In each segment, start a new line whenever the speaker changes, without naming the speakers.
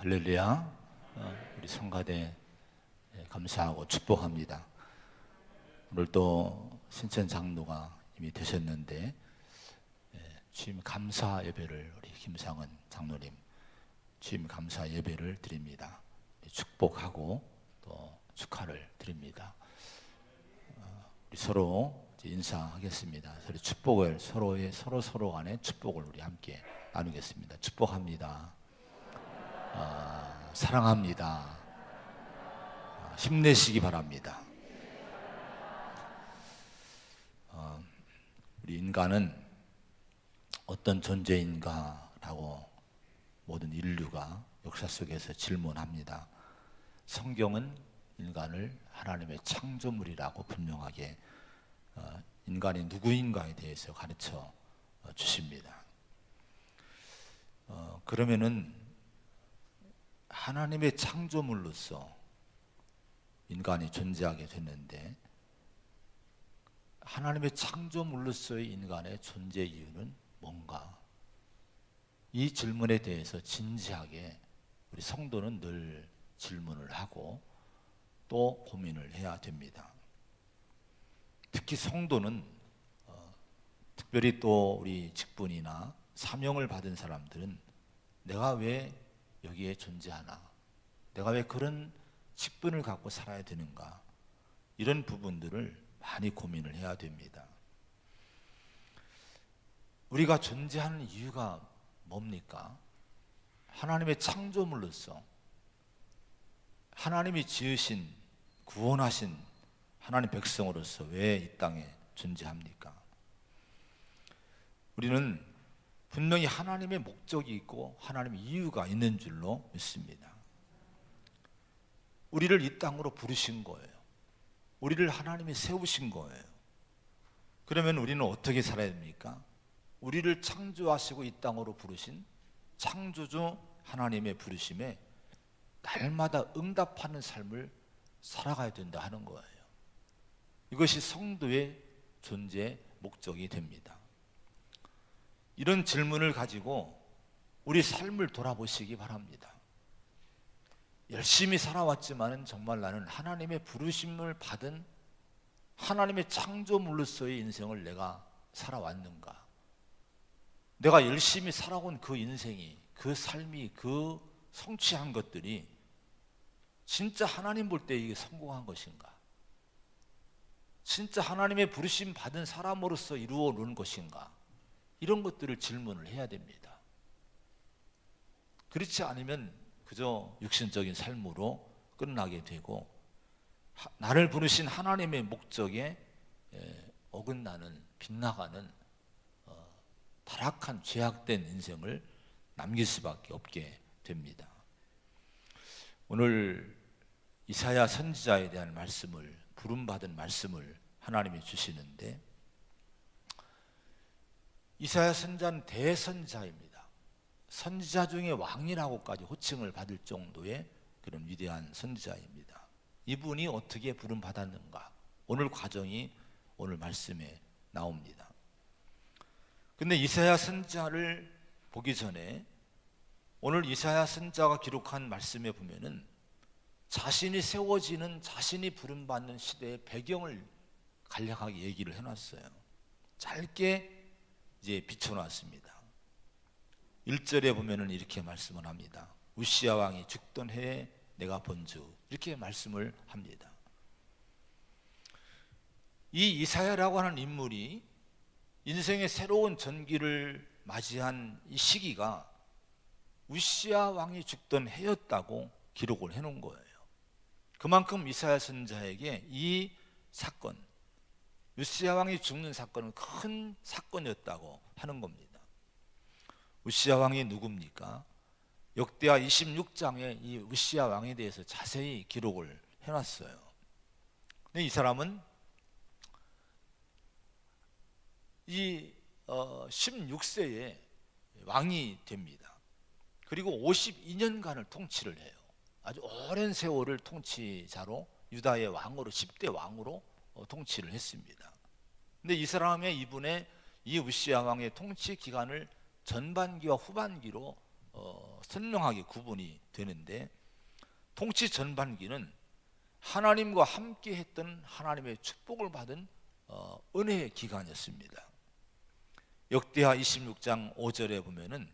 할렐루야. 우리 성가대 감사하고 축복합니다. 오늘 또 신천 장로가 이미 되셨는데 취임 감사 예배를 우리 김상은 장로님 취임 감사 예배를 드립니다. 축복하고 또 축하를 드립니다. 우리 서로 인사하겠습니다. 서로 축복을 서로 간에 축복을 우리 함께 나누겠습니다. 축복합니다. 사랑합니다. 힘내시기 바랍니다. 우리 인간은 어떤 존재인가라고 모든 인류가 역사 속에서 질문합니다. 성경은 인간을 하나님의 창조물이라고 분명하게 인간이 누구인가에 대해서 가르쳐 주십니다. 그러면은 하나님의 창조물로서 인간이 존재하게 됐는데 하나님의 창조물로서의 인간의 존재 이유는 뭔가? 이 질문에 대해서 진지하게 우리 성도는 늘 질문을 하고 또 고민을 해야 됩니다. 특히 성도는 특별히 또 우리 직분이나 사명을 받은 사람들은 내가 왜 여기에 존재하나? 내가 왜 그런 직분을 갖고 살아야 되는가? 이런 부분들을 많이 고민을 해야 됩니다. 우리가 존재하는 이유가 뭡니까? 하나님의 창조물로서 하나님이 지으신 구원하신 하나님 백성으로서 왜 이 땅에 존재합니까? 우리는 분명히 하나님의 목적이 있고 하나님의 이유가 있는 줄로 믿습니다. 우리를 이 땅으로 부르신 거예요. 우리를 하나님이 세우신 거예요. 그러면 우리는 어떻게 살아야 됩니까? 우리를 창조하시고 이 땅으로 부르신 창조주 하나님의 부르심에 날마다 응답하는 삶을 살아가야 된다 하는 거예요. 이것이 성도의 존재 목적이 됩니다. 이런 질문을 가지고 우리 삶을 돌아보시기 바랍니다. 열심히 살아왔지만은 정말 나는 하나님의 부르심을 받은 하나님의 창조물로서의 인생을 내가 살아왔는가? 내가 열심히 살아온 그 인생이, 그 삶이, 그 성취한 것들이 진짜 하나님 볼 때 이게 성공한 것인가? 진짜 하나님의 부르심 받은 사람으로서 이루어 놓은 것인가? 이런 것들을 질문을 해야 됩니다. 그렇지 않으면 그저 육신적인 삶으로 끝나게 되고 나를 부르신 하나님의 목적에 어긋나는 빗나가는 타락한 죄악된 인생을 남길 수밖에 없게 됩니다. 오늘 이사야 선지자에 대한 말씀을 부름받은 말씀을 하나님이 주시는데 이사야 선지자는 대선지자입니다. 선지자 중에 왕이라고까지 호칭을 받을 정도의 그런 위대한 선지자입니다. 이분이 어떻게 부름받았는가? 오늘 과정이 오늘 말씀에 나옵니다. 근데 이사야 선지자를 보기 전에 오늘 이사야 선지자가 기록한 말씀에 보면은 자신이 세워지는 자신이 부름받는 시대의 배경을 간략하게 얘기를 해놨어요. 짧게 이제 비춰놨습니다. 1절에 보면은 이렇게 말씀을 합니다. 우시야 왕이 죽던 해에 내가 본즉 이렇게 말씀을 합니다. 이 이사야라고 하는 인물이 인생의 새로운 전기를 맞이한 이 시기가 우시야 왕이 죽던 해였다고 기록을 해놓은 거예요. 그만큼 이사야 선지자에게 이 사건, 우시야 왕이 죽는 사건은 큰 사건이었다고 하는 겁니다. 우시야 왕이 누굽니까? 역대하 26장에 이 우시야 왕에 대해서 자세히 기록을 해놨어요. 근데 이 사람은 이 16세에 왕이 됩니다. 그리고 52년간을 통치를 해요. 아주 오랜 세월을 통치자로 유다의 왕으로 10대 왕으로 통치를 했습니다. 근데 이 사람의 이분의 이 우시야 왕의 통치 기간을 전반기와 후반기로 선명하게 구분이 되는데, 통치 전반기는 하나님과 함께 했던 하나님의 축복을 받은 은혜의 기간이었습니다. 역대하 26장 5절에 보면은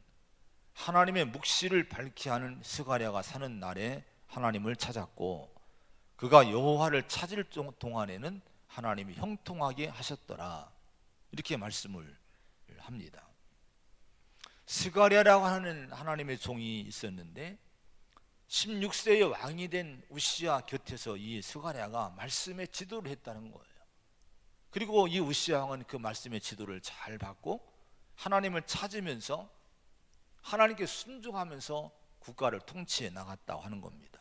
하나님의 묵시를 밝게 하는 스가랴가 사는 날에 하나님을 찾았고 그가 여호와를 찾을 동안에는 하나님이 형통하게 하셨더라, 이렇게 말씀을 합니다. 스가랴라고 하는 하나님의 종이 있었는데 16세의 왕이 된 우시야 곁에서 이 스가랴가 말씀의 지도를 했다는 거예요. 그리고 이 우시야 왕은 그 말씀의 지도를 잘 받고 하나님을 찾으면서 하나님께 순종하면서 국가를 통치해 나갔다고 하는 겁니다.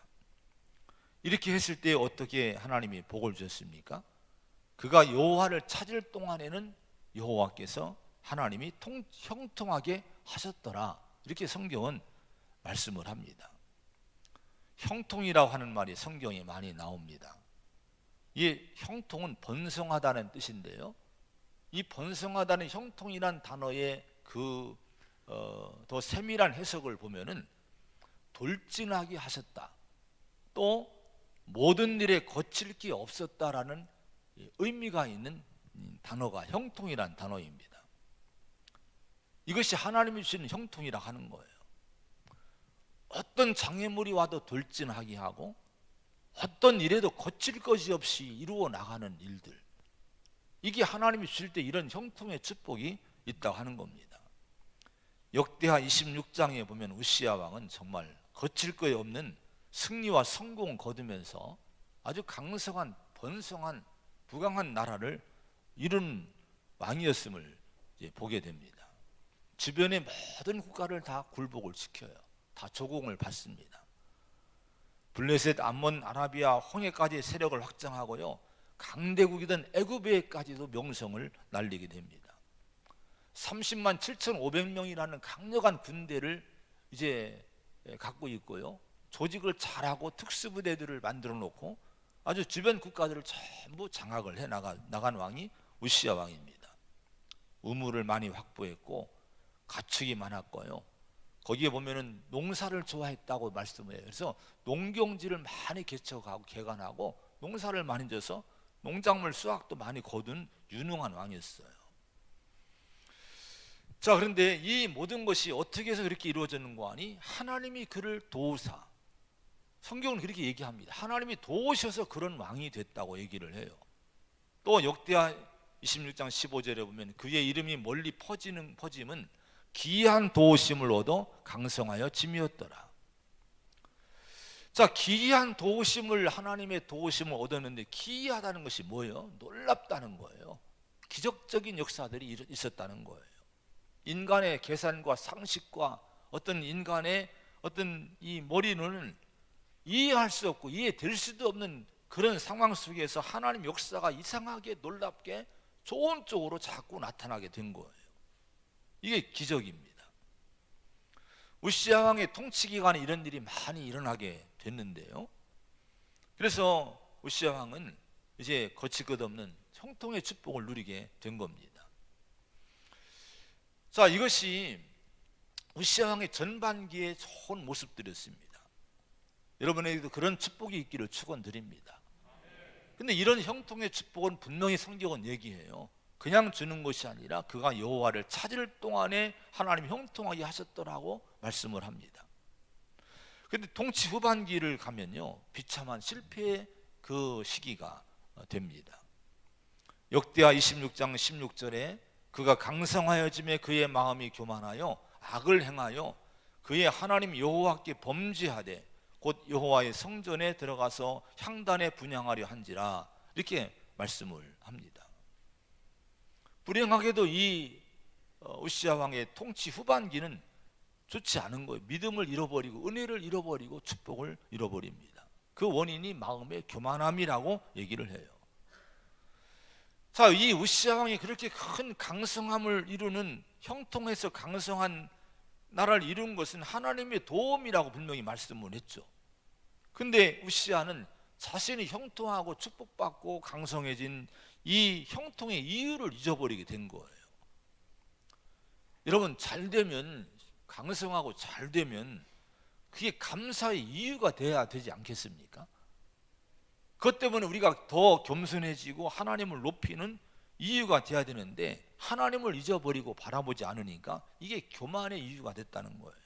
이렇게 했을 때 어떻게 하나님이 복을 주셨습니까? 그가 여호와를 찾을 동안에는 여호와께서 하나님이 형통하게 하셨더라, 이렇게 성경은 말씀을 합니다. 형통이라고 하는 말이 성경에 많이 나옵니다. 이 형통은 번성하다는 뜻인데요, 이 번성하다는 형통이란 단어의 더 세밀한 해석을 보면은 돌진하게 하셨다, 또 모든 일에 거칠 게 없었다라는 의미가 있는 단어가 형통이란 단어입니다. 이것이 하나님이 주시는 형통이라 하는 거예요. 어떤 장애물이 와도 돌진하게 하고 어떤 일에도 거칠 것이 없이 이루어 나가는 일들, 이게 하나님이 주실 때 이런 형통의 축복이 있다고 하는 겁니다. 역대하 26장에 보면 우시야 왕은 정말 거칠 것 없는 승리와 성공을 거두면서 아주 강성한 번성한 부강한 나라를 이룬 왕이었음을 보게 됩니다. 주변의 모든 국가를 다 굴복을 시켜요. 다 조공을 받습니다. 블레셋, 암몬, 아라비아, 홍해까지 세력을 확장하고요, 강대국이던 애굽에까지도 명성을 날리게 됩니다. 30만 7,500명이라는 강력한 군대를 이제 갖고 있고요, 조직을 잘하고 특수부대들을 만들어 놓고 아주 주변 국가들을 전부 장악을 해 나간 왕이 우시야 왕입니다. 우물을 많이 확보했고 가축이 많았고요, 거기에 보면은 농사를 좋아했다고 말씀을 해요. 그래서 농경지를 많이 개척하고 개간하고 농사를 많이 져서 농작물 수확도 많이 거둔 유능한 왕이었어요. 자, 그런데 이 모든 것이 어떻게 해서 그렇게 이루어졌는가 하니 하나님이 그를 도우사, 성경은 그렇게 얘기합니다. 하나님이 도우셔서 그런 왕이 됐다고 얘기를 해요. 또 역대하 26장 15절에 보면 그의 이름이 멀리 퍼짐은 기이한 도우심을 얻어 강성하여 짐이었더라. 자, 기이한 도우심을, 하나님의 도우심을 얻었는데 기이하다는 것이 뭐예요? 놀랍다는 거예요. 기적적인 역사들이 있었다는 거예요. 인간의 계산과 상식과 어떤 인간의 어떤 이 머리는 이해할 수 없고 이해될 수도 없는 그런 상황 속에서 하나님 역사가 이상하게 놀랍게 좋은 쪽으로 자꾸 나타나게 된 거예요. 이게 기적입니다. 우시야 왕의 통치 기간에 이런 일이 많이 일어나게 됐는데요, 그래서 우시야 왕은 이제 거칠 것 없는 형통의 축복을 누리게 된 겁니다. 자, 이것이 우시야 왕의 전반기의 좋은 모습들이었습니다. 여러분에게도 그런 축복이 있기를 축원드립니다. 근데 이런 형통의 축복은 분명히 성경은 얘기해요. 그냥 주는 것이 아니라 그가 여호와를 찾을 동안에 하나님이 형통하게 하셨더라고 말씀을 합니다. 그런데 통치 후반기를 가면요, 비참한 실패의 그 시기가 됩니다. 역대하 26장 16절에 그가 강성하여짐에 그의 마음이 교만하여 악을 행하여 그의 하나님 여호와께 범죄하되 곧 여호와의 성전에 들어가서 향단에 분향하려 한지라, 이렇게 말씀을 합니다. 불행하게도 이 우시야 왕의 통치 후반기는 좋지 않은 거예요. 믿음을 잃어버리고 은혜를 잃어버리고 축복을 잃어버립니다. 그 원인이 마음의 교만함이라고 얘기를 해요. 자, 이 우시야 왕이 그렇게 큰 강성함을 이루는, 형통해서 강성한 나라를 이룬 것은 하나님의 도움이라고 분명히 말씀을 했죠. 근데 우시야는 자신이 형통하고 축복받고 강성해진 이 형통의 이유를 잊어버리게 된 거예요. 여러분, 잘 되면, 강성하고 잘 되면 그게 감사의 이유가 돼야 되지 않겠습니까? 그것 때문에 우리가 더 겸손해지고 하나님을 높이는 이유가 돼야 되는데 하나님을 잊어버리고 바라보지 않으니까 이게 교만의 이유가 됐다는 거예요.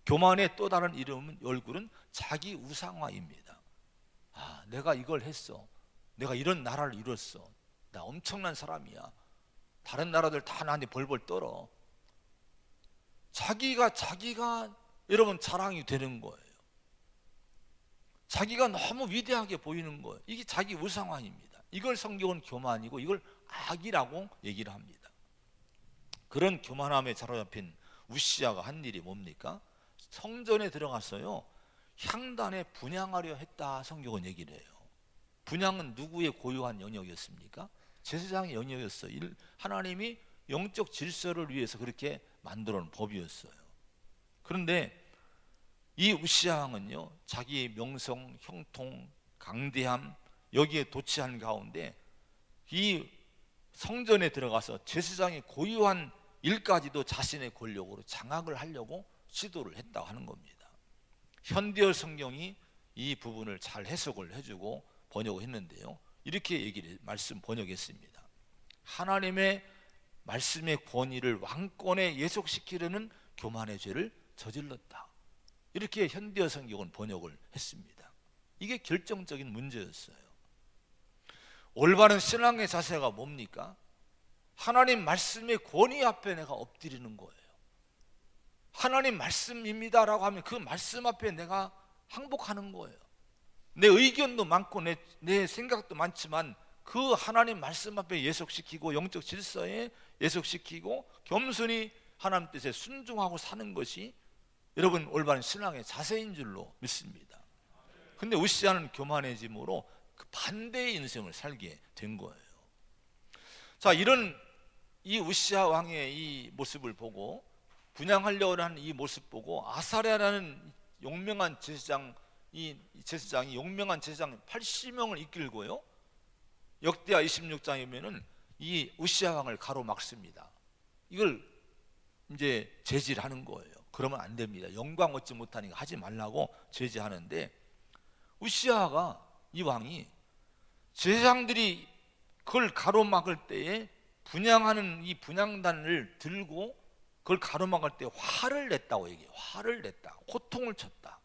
교만의 또 다른 이름은 얼굴은 자기 우상화입니다. 아, 내가 이걸 했어. 내가 이런 나라를 이뤘어. 나 엄청난 사람이야. 다른 나라들 다 나한테 벌벌 떨어. 자기가 여러분 자랑이 되는 거예요. 자기가 너무 위대하게 보이는 거예요. 이게 자기 우상화입니다. 이걸 성경은 교만이고 이걸 악이라고 얘기를 합니다. 그런 교만함에 사로잡힌 우시야가 한 일이 뭡니까? 성전에 들어갔어요. 향단에 분향하려 했다 성경은 얘기를 해요. 분향은 누구의 고유한 영역이었습니까? 제사장의 영역이었어요. 하나님이 영적 질서를 위해서 그렇게 만들어 놓은 법이었어요. 그런데 이 우시야 왕은요, 자기의 명성, 형통, 강대함 여기에 도취한 가운데 이 성전에 들어가서 제사장의 고유한 일까지도 자신의 권력으로 장악을 하려고 시도를 했다고 하는 겁니다. 현대어 성경이 이 부분을 잘 해석을 해주고 번역을 했는데요, 이렇게 말씀 번역했습니다. 하나님의 말씀의 권위를 왕권에 예속시키려는 교만의 죄를 저질렀다. 이렇게 현대어 성경은 번역을 했습니다. 이게 결정적인 문제였어요. 올바른 신앙의 자세가 뭡니까? 하나님 말씀의 권위 앞에 내가 엎드리는 거예요. 하나님 말씀입니다라고 하면 그 말씀 앞에 내가 항복하는 거예요. 내 의견도 많고 내 생각도 많지만 그 하나님 말씀 앞에 예속시키고 영적 질서에 예속시키고 겸손히 하나님 뜻에 순종하고 사는 것이 여러분 올바른 신앙의 자세인 줄로 믿습니다. 근데 우시야는 교만해짐으로 그 반대의 인생을 살게 된 거예요. 자, 이런 이 우시야 왕의 이 모습을 보고 분향하려고 하는 이 모습 보고 아사랴라는 용맹한 제사장이 용맹한 제사장 80명을 이끌고요, 역대하 26장에 보면은 이 우시야 왕을 가로막습니다. 이걸 이제 제지를 하는 거예요. 그러면 안 됩니다. 영광 얻지 못하니까 하지 말라고 제지하는데, 우시야가 이 왕이 제사장들이 그걸 가로막을 때에 분향하는 이 분향단을 들고 그걸 가로막을 때 화를 냈다고 얘기해요. 화를 냈다, 호통을 쳤다,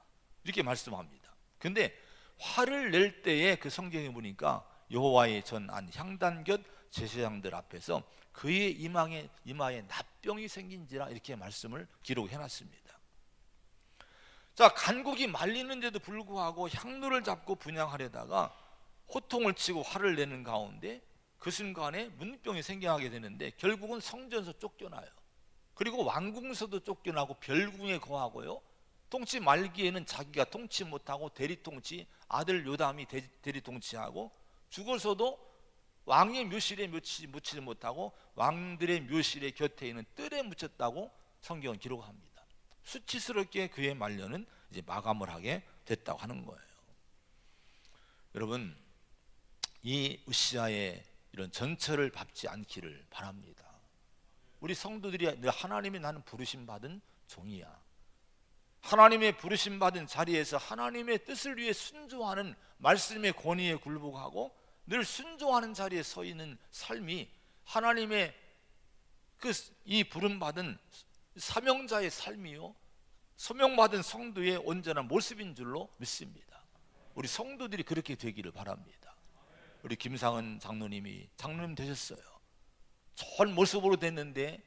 이렇게 말씀합니다. 근데 화를 낼 때에 그 성경에 보니까 여호와의 전안 향단 곁 제사장들 앞에서 그의 이마에 납병이 생긴지라 이렇게 말씀을 기록해 놨습니다. 자, 간국이 말리는데도 불구하고 향로를 잡고 분향하려다가 호통을 치고 화를 내는 가운데 그 순간에 문병이 생겨나게 되는데 결국은 성전에서 쫓겨나요. 그리고 왕궁에서도 쫓겨나고 별궁에 거하고요, 통치 말기에는 자기가 통치 못하고 대리통치 아들 요담이 대리통치하고 죽어서도 왕의 묘실에 묻히지 못하고 왕들의 묘실의 곁에 있는 뜰에 묻혔다고 성경은 기록합니다. 수치스럽게 그의 말년은 이제 마감을 하게 됐다고 하는 거예요. 여러분, 이 우시야의 이런 전철을 밟지 않기를 바랍니다. 우리 성도들이 하나님이 나는 부르심 받은 종이야. 하나님의 부르심 받은 자리에서 하나님의 뜻을 위해 순종하는 말씀의 권위에 굴복하고 늘 순종하는 자리에 서 있는 삶이 하나님의 이 부름받은 사명자의 삶이요, 소명받은 성도의 온전한 모습인 줄로 믿습니다. 우리 성도들이 그렇게 되기를 바랍니다. 우리 김상은 장로님이 장로님 되셨어요. 좋은 모습으로 됐는데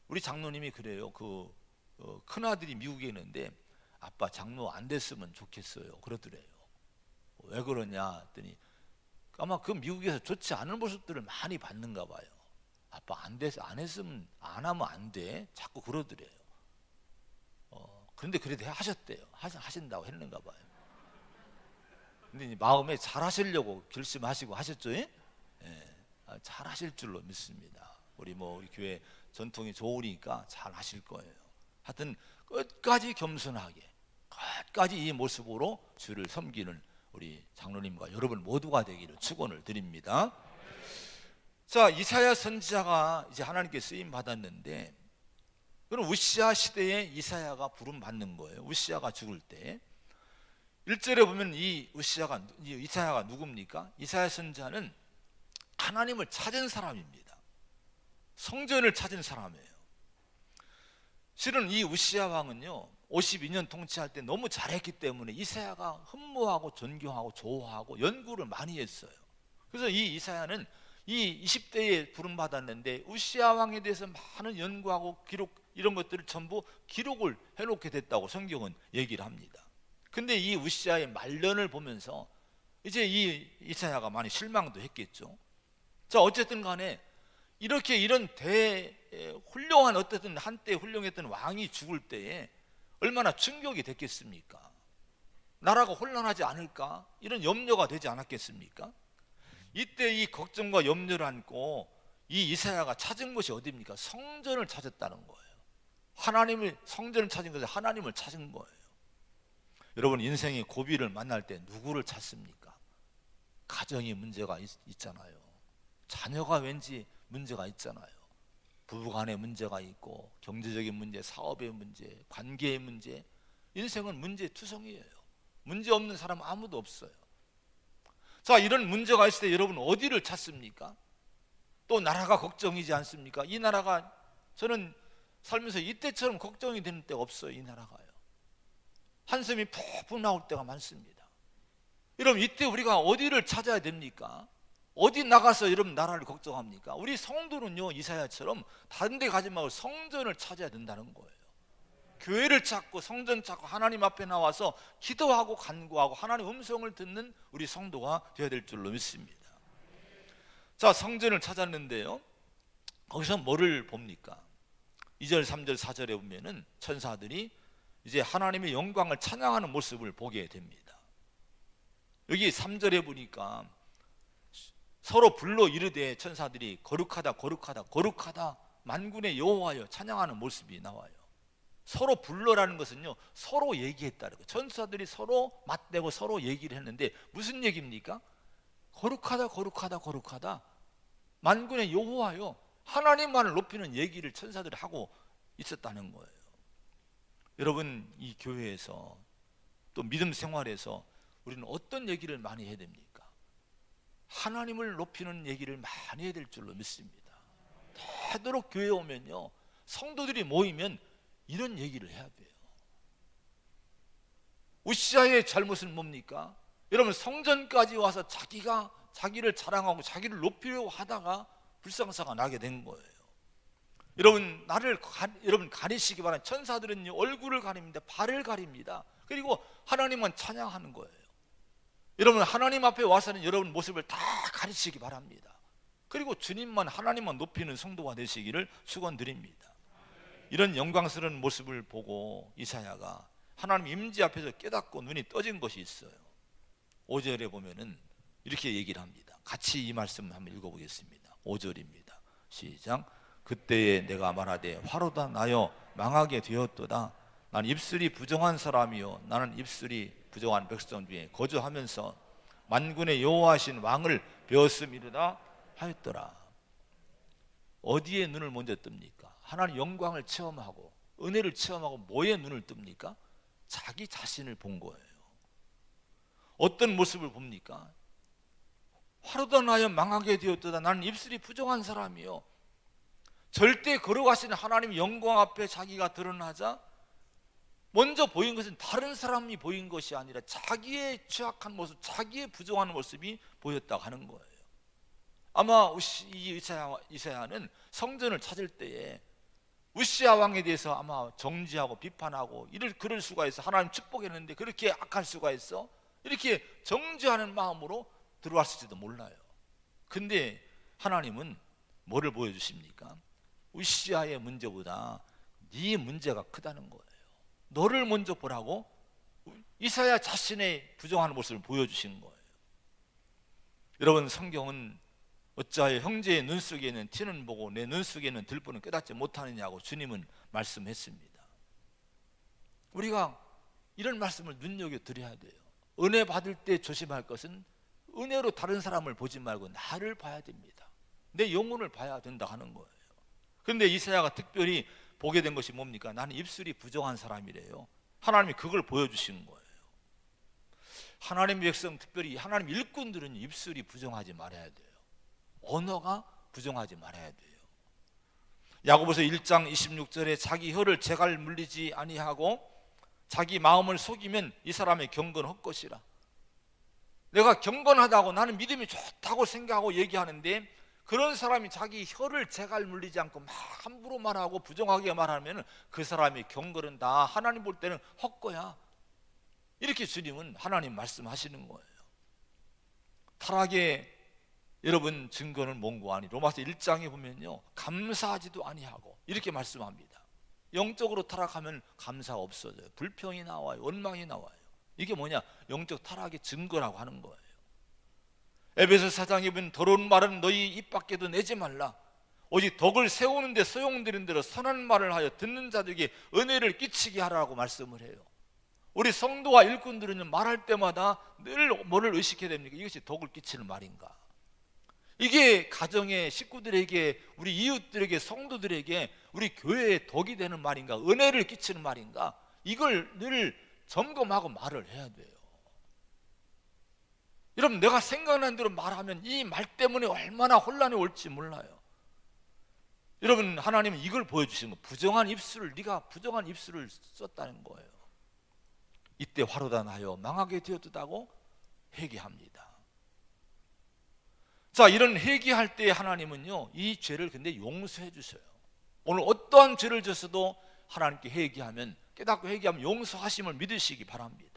우리 장로님이 그래요. 큰아들이 미국에 있는데 아빠 장로 안 됐으면 좋겠어요 그러더래요. 왜 그러냐 했더니 아마 그 미국에서 좋지 않은 모습들을 많이 봤는가 봐요. 아빠 안 했으면 안 하면 안 돼 자꾸 그러더래요. 그런데 그래도 하셨대요. 하신다고 했는가 봐요. 근데 마음에 잘 하시려고 결심하시고 하셨죠? 예? 잘 하실 줄로 믿습니다. 우리 교회 전통이 좋으니까 잘 하실 거예요. 하여튼 끝까지 겸손하게 끝까지 이 모습으로 주를 섬기는 우리 장로님과 여러분 모두가 되기를 축원을 드립니다. 자, 이사야 선지자가 이제 하나님께 쓰임 받았는데 그럼 우시야 시대에 이사야가 부름 받는 거예요. 우시야가 죽을 때 1절에 보면 이 이사야가 누굽니까? 이사야 선지자는 하나님을 찾은 사람입니다. 성전을 찾은 사람이에요. 실은 이 우시야 왕은요 52년 통치할 때 너무 잘했기 때문에 이사야가 흠모하고 존경하고 좋아하고 연구를 많이 했어요. 그래서 이 이사야는 이 20대에 부름받았는데 우시야 왕에 대해서 많은 연구하고 기록 이런 것들을 전부 기록을 해놓게 됐다고 성경은 얘기를 합니다. 근데 이 우시야의 말년을 보면서 이제 이 이사야가 많이 실망도 했겠죠. 자, 어쨌든 간에 이런 훌륭한 어쨌든 한때 훌륭했던 왕이 죽을 때에 얼마나 충격이 됐겠습니까? 나라가 혼란하지 않을까? 이런 염려가 되지 않았겠습니까? 이때 이 걱정과 염려를 안고 이 이사야가 찾은 것이 어디입니까? 성전을 찾았다는 거예요. 하나님을 성전을 찾은 것은 하나님을 찾은 거예요. 여러분 인생의 고비를 만날 때 누구를 찾습니까? 가정이 문제가 있잖아요. 자녀가 왠지 문제가 있잖아요. 부부간의 문제가 있고 경제적인 문제, 사업의 문제, 관계의 문제. 인생은 문제투성이에요. 문제 없는 사람 아무도 없어요. 자, 이런 문제가 있을 때 여러분 어디를 찾습니까? 또 나라가 걱정이지 않습니까? 이 나라가 저는 살면서 이때처럼 걱정이 되는 때가 없어요. 이 나라가요. 한숨이 푹푹 나올 때가 많습니다. 여러분 이때 우리가 어디를 찾아야 됩니까? 어디 나가서 여러분 나라를 걱정합니까? 우리 성도는요 이사야처럼 다른 데 가지 말고 성전을 찾아야 된다는 거예요. 교회를 찾고 성전 찾고 하나님 앞에 나와서 기도하고 간구하고 하나님의 음성을 듣는 우리 성도가 되어야 될 줄로 믿습니다. 자, 성전을 찾았는데요 거기서 뭐를 봅니까? 2절 3절 4절에 보면은 천사들이 이제 하나님의 영광을 찬양하는 모습을 보게 됩니다. 여기 3절에 보니까 서로 불러 이르되 천사들이 거룩하다 거룩하다 거룩하다 만군의 여호와여 찬양하는 모습이 나와요. 서로 불러라는 것은요 서로 얘기했다는 거예요. 천사들이 서로 맞대고 서로 얘기를 했는데 무슨 얘기입니까? 거룩하다 거룩하다 거룩하다 만군의 여호와여 하나님만을 높이는 얘기를 천사들이 하고 있었다는 거예요. 여러분 이 교회에서 또 믿음 생활에서 우리는 어떤 얘기를 많이 해야 됩니까? 하나님을 높이는 얘기를 많이 해야 될 줄로 믿습니다. 되도록 교회에 오면요 성도들이 모이면 이런 얘기를 해야 돼요. 우시야의 잘못은 뭡니까? 여러분 성전까지 와서 자기를 자랑하고 자기를 높이려고 하다가 불상사가 나게 된 거예요. 여러분 여러분 가리시기 바랍니다. 천사들은요 얼굴을 가립니다. 발을 가립니다. 그리고 하나님만 찬양하는 거예요. 여러분 하나님 앞에 와서는 여러분 모습을 다 가리시기 바랍니다. 그리고 주님만 하나님만 높이는 성도가 되시기를 축원드립니다. 이런 영광스러운 모습을 보고 이사야가 하나님 임재 앞에서 깨닫고 눈이 떠진 것이 있어요. 5절에 보면은 이렇게 얘기를 합니다. 같이 이 말씀을 한번 읽어보겠습니다. 5절입니다. 시작. 그때에 내가 말하되 화로다 나여 망하게 되었도다. 나는 입술이 부정한 사람이요 나는 입술이 부정한 백성 중에 거주하면서 만군의 여호와신 왕을 배웠음이로다 하였더라. 어디에 눈을 먼저 뜹니까? 하나님 영광을 체험하고 은혜를 체험하고 뭐에 눈을 뜹니까? 자기 자신을 본 거예요. 어떤 모습을 봅니까? 화로다 나여 망하게 되었도다. 나는 입술이 부정한 사람이요 절대 걸어가시는 하나님 영광 앞에 자기가 드러나자 먼저 보인 것은 다른 사람이 보인 것이 아니라 자기의 취약한 모습, 자기의 부정한 모습이 보였다고 하는 거예요. 아마 이 이사야는 성전을 찾을 때에 우시야 왕에 대해서 아마 정지하고 비판하고 그럴 수가 있어. 하나님 축복했는데 그렇게 악할 수가 있어. 이렇게 정죄하는 마음으로 들어왔을지도 몰라요. 근데 하나님은 뭐를 보여주십니까? 우시야의 문제보다 네 문제가 크다는 거예요. 너를 먼저 보라고 이사야 자신의 부정하는 모습을 보여주신 거예요. 여러분 성경은 어찌하여 형제의 눈 속에는 티는 보고 내 눈 속에는 들보는 깨닫지 못하느냐고 주님은 말씀했습니다. 우리가 이런 말씀을 눈여겨드려야 돼요. 은혜 받을 때 조심할 것은 은혜로 다른 사람을 보지 말고 나를 봐야 됩니다. 내 영혼을 봐야 된다 하는 거예요. 그런데 이사야가 특별히 보게 된 것이 뭡니까? 나는 입술이 부정한 사람이래요. 하나님이 그걸 보여주신 거예요. 하나님 백성, 특별히 하나님 일꾼들은 입술이 부정하지 말아야 돼요. 언어가 부정하지 말아야 돼요. 야고보서 1장 26절에 자기 혀를 재갈 물리지 아니하고 자기 마음을 속이면 이 사람의 경건 헛것이라. 내가 경건하다고, 나는 믿음이 좋다고 생각하고 얘기하는데 그런 사람이 자기 혀를 재갈 물리지 않고 막 함부로 말하고 부정하게 말하면 그 사람의 경건은 다 하나님 볼 때는 헛거야. 이렇게 주님은 하나님 말씀하시는 거예요. 타락의 여러분 증거는 뭔고 하니 로마서 1장에 보면요, 감사하지도 아니하고 이렇게 말씀합니다. 영적으로 타락하면 감사가 없어져요. 불평이 나와요. 원망이 나와요. 이게 뭐냐? 영적 타락의 증거라고 하는 거예요. 에베소 4장에 보면 더러운 말은 너희 입 밖에도 내지 말라. 오직 덕을 세우는 데 소용되는 대로 선한 말을 하여 듣는 자들에게 은혜를 끼치게 하라고 말씀을 해요. 우리 성도와 일꾼들은 말할 때마다 늘 뭐를 의식해야 됩니까? 이것이 덕을 끼치는 말인가? 이게 가정의 식구들에게, 우리 이웃들에게, 성도들에게, 우리 교회에 덕이 되는 말인가? 은혜를 끼치는 말인가? 이걸 늘 점검하고 말을 해야 돼요. 여러분, 내가 생각난 대로 말하면 이 말 때문에 얼마나 혼란이 올지 몰라요. 여러분, 하나님은 이걸 보여주시는 거예요. 부정한 입술을, 네가 부정한 입술을 썼다는 거예요. 이때 화로다 나여 망하게 되었다고 회개합니다. 자, 이런 회개할 때 하나님은요, 이 죄를 근데 용서해 주셔요. 오늘 어떠한 죄를 졌어도 하나님께 회개하면, 깨닫고 회개하면 용서하심을 믿으시기 바랍니다.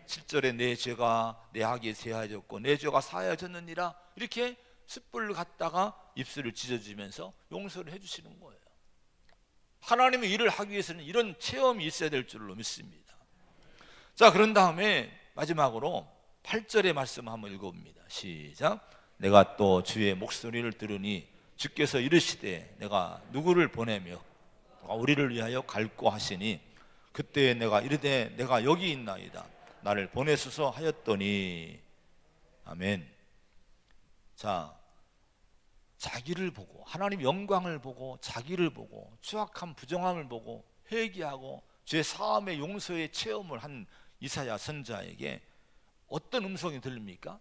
7절에 내 죄가 내 악에 세하여졌고 내 죄가 사하여졌느니라, 이렇게 숯불을 갖다가 입술을 찢어주면서 용서를 해주시는 거예요. 하나님의 일을 하기 위해서는 이런 체험이 있어야 될 줄로 믿습니다. 자, 그런 다음에 마지막으로 8절의 말씀 한번 읽어봅니다. 시작. 내가 또 주의 목소리를 들으니 주께서 이르시되 내가 누구를 보내며 우리를 위하여 갈고 하시니 그때 내가 이르되 내가 여기 있나이다 나를 보내소서 하였더니. 아멘. 자, 자기를 보고, 하나님 영광을 보고, 자기를 보고, 추악한 부정함을 보고 회개하고 죄 사함의 용서의 체험을 한 이사야 선지자에게 어떤 음성이 들립니까?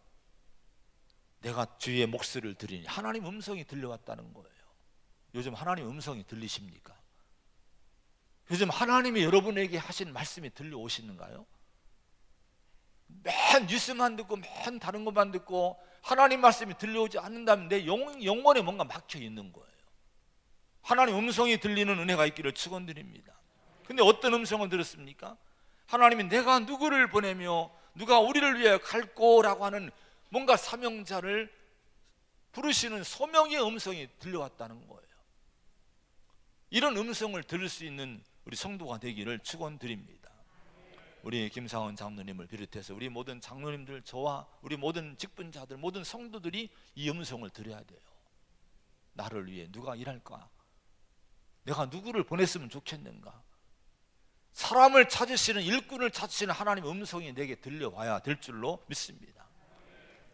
내가 주의 목소리를 들으니, 하나님 음성이 들려왔다는 거예요. 요즘 하나님 음성이 들리십니까? 요즘 하나님이 여러분에게 하신 말씀이 들려오시는가요? 맨 뉴스만 듣고 맨 다른 것만 듣고 하나님 말씀이 들려오지 않는다면 내 영혼에 뭔가 막혀 있는 거예요. 하나님 음성이 들리는 은혜가 있기를 축원드립니다. 근데 어떤 음성을 들었습니까? 하나님이 내가 누구를 보내며 누가 우리를 위해 갈고라고 하는 뭔가 사명자를 부르시는 소명의 음성이 들려왔다는 거예요. 이런 음성을 들을 수 있는 우리 성도가 되기를 축원드립니다. 우리 김상원 장로님을 비롯해서 우리 모든 장로님들, 저와 우리 모든 직분자들, 모든 성도들이 이 음성을 들어야 돼요. 나를 위해 누가 일할까? 내가 누구를 보냈으면 좋겠는가? 사람을 찾으시는, 일꾼을 찾으시는 하나님의 음성이 내게 들려와야 될 줄로 믿습니다.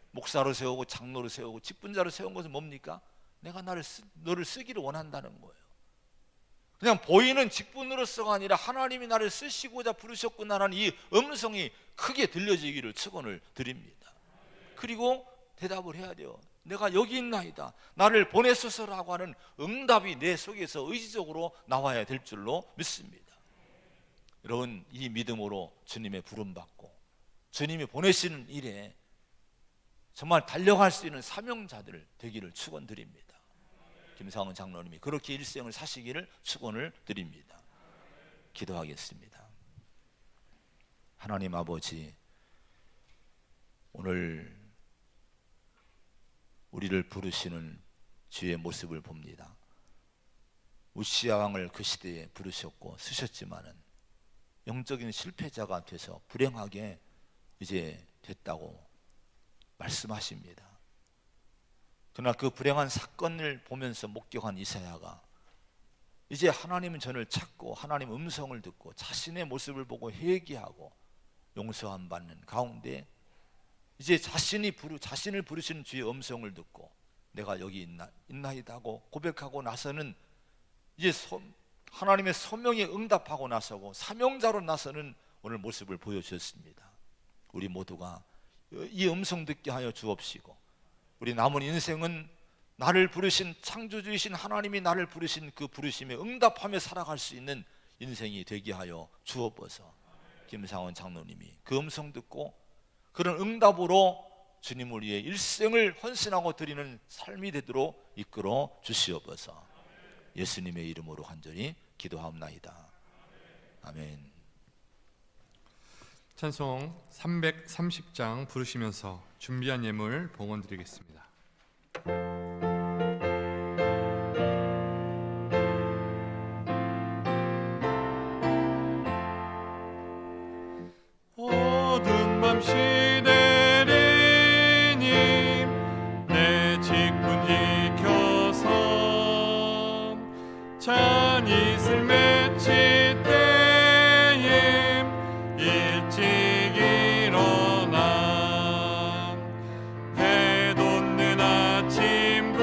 목사로 세우고 장로로 세우고 직분자로 세운 것은 뭡니까? 내가 너를 쓰기를 원한다는 거예요. 그냥 보이는 직분으로서가 아니라 하나님이 나를 쓰시고자 부르셨구나라는 이 음성이 크게 들려지기를 축원을 드립니다. 그리고 대답을 해야 돼요. 내가 여기 있나이다, 나를 보내소서라고 하는 응답이 내 속에서 의지적으로 나와야 될 줄로 믿습니다. 여러분, 이 믿음으로 주님의 부름받고 주님이 보내시는 일에 정말 달려갈 수 있는 사명자들 되기를 축원드립니다. 김상원 장로님이 그렇게 일생을 사시기를 축원을 드립니다. 기도하겠습니다. 하나님 아버지, 오늘 우리를 부르시는 주의 모습을 봅니다. 우시야 왕을 그 시대에 부르셨고 쓰셨지만은 영적인 실패자가 돼서 불행하게 이제 됐다고 말씀하십니다. 그러나 그 불행한 사건을 보면서 목격한 이사야가 이제 하나님은 저를 찾고 하나님 음성을 듣고 자신의 모습을 보고 회개하고 용서함 받는 가운데 이제 자신을 부르시는 주의 음성을 듣고 내가 여기 있나이다 하고 고백하고 나서는 이제 하나님의 소명에 응답하고 나서고 사명자로 나서는 오늘 모습을 보여주셨습니다. 우리 모두가 이 음성 듣게 하여 주옵시고, 우리 남은 인생은 나를 부르신 창조주이신 하나님이 나를 부르신 그 부르심에 응답하며 살아갈 수 있는 인생이 되게 하여 주옵소서. 김상원 장로님이 그 음성 듣고 그런 응답으로 주님을 위해 일생을 헌신하고 드리는 삶이 되도록 이끌어 주시옵소서. 예수님의 이름으로 간절히 기도하옵나이다. 아멘.
찬송 330장 부르시면서 준비한 예물 봉헌 드리겠습니다. 어두운 밤 시대리님 내 직분 지켜서 찬이슬 맺힐 때에 일찍 일어나 해 돋는 아침부터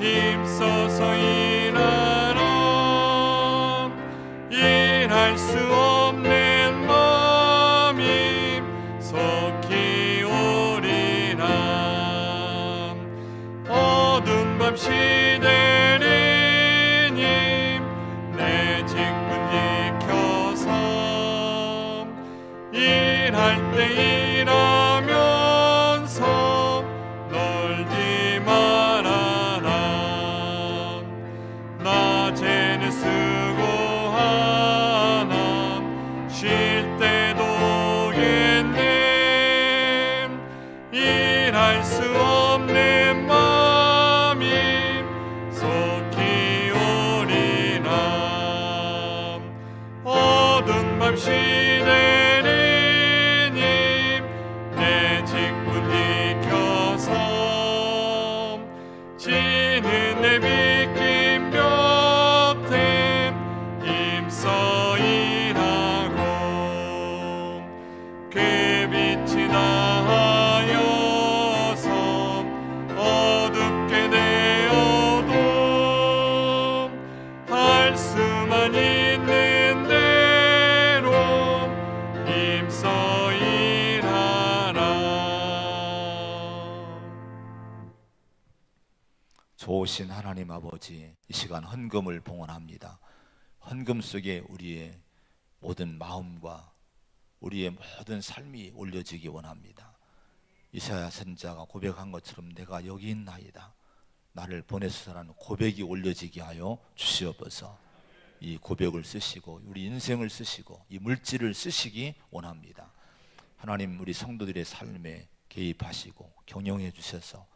힘써서 일하러 일할 수 없는 마음이 속히 오리라. 어두운 밤 시대리님 내 직분 지켜서 일할 때 일하면서 놀지 말아라. 낮에는 수고하나 쉴 때도 오겠네. 일할 수 없는 마음이 속히 오리라. 어두운 밤 시대리님 내 직분 지켜서 지는 내 빗긴 곁에 힘써 일하고 그 빛이 나하여서 어둡게 되어도 할 수만 있는 대로 힘써 일하라.
좋으신 하나님 아버지, 이 시간 헌금을 봉헌합니다. 헌금 속에 우리의 모든 마음과 우리의 모든 삶이 올려지기 원합니다. 이사야 선지자가 고백한 것처럼 내가 여기 있나이다, 나를 보내소서라는 고백이 올려지게 하여 주시옵소서. 이 고백을 쓰시고 우리 인생을 쓰시고 이 물질을 쓰시기 원합니다. 하나님, 우리 성도들의 삶에 개입하시고 경영해 주셔서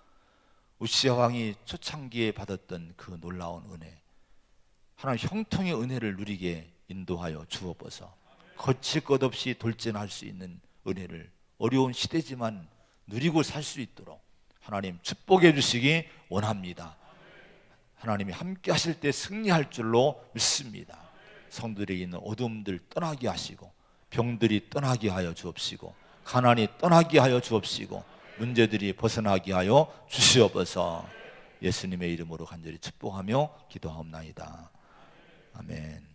우시아 왕이 초창기에 받았던 그 놀라운 은혜, 하나님 형통의 은혜를 누리게 인도하여 주옵소서. 거칠 것 없이 돌진할 수 있는 은혜를 어려운 시대지만 누리고 살 수 있도록 하나님 축복해 주시기 원합니다. 하나님이 함께 하실 때 승리할 줄로 믿습니다. 성도들에게 있는 어둠들 떠나게 하시고 병들이 떠나게 하여 주옵시고 가난이 떠나게 하여 주옵시고 문제들이 벗어나게 하여 주시옵소서. 예수님의 이름으로 간절히 축복하며 기도하옵나이다. 아멘.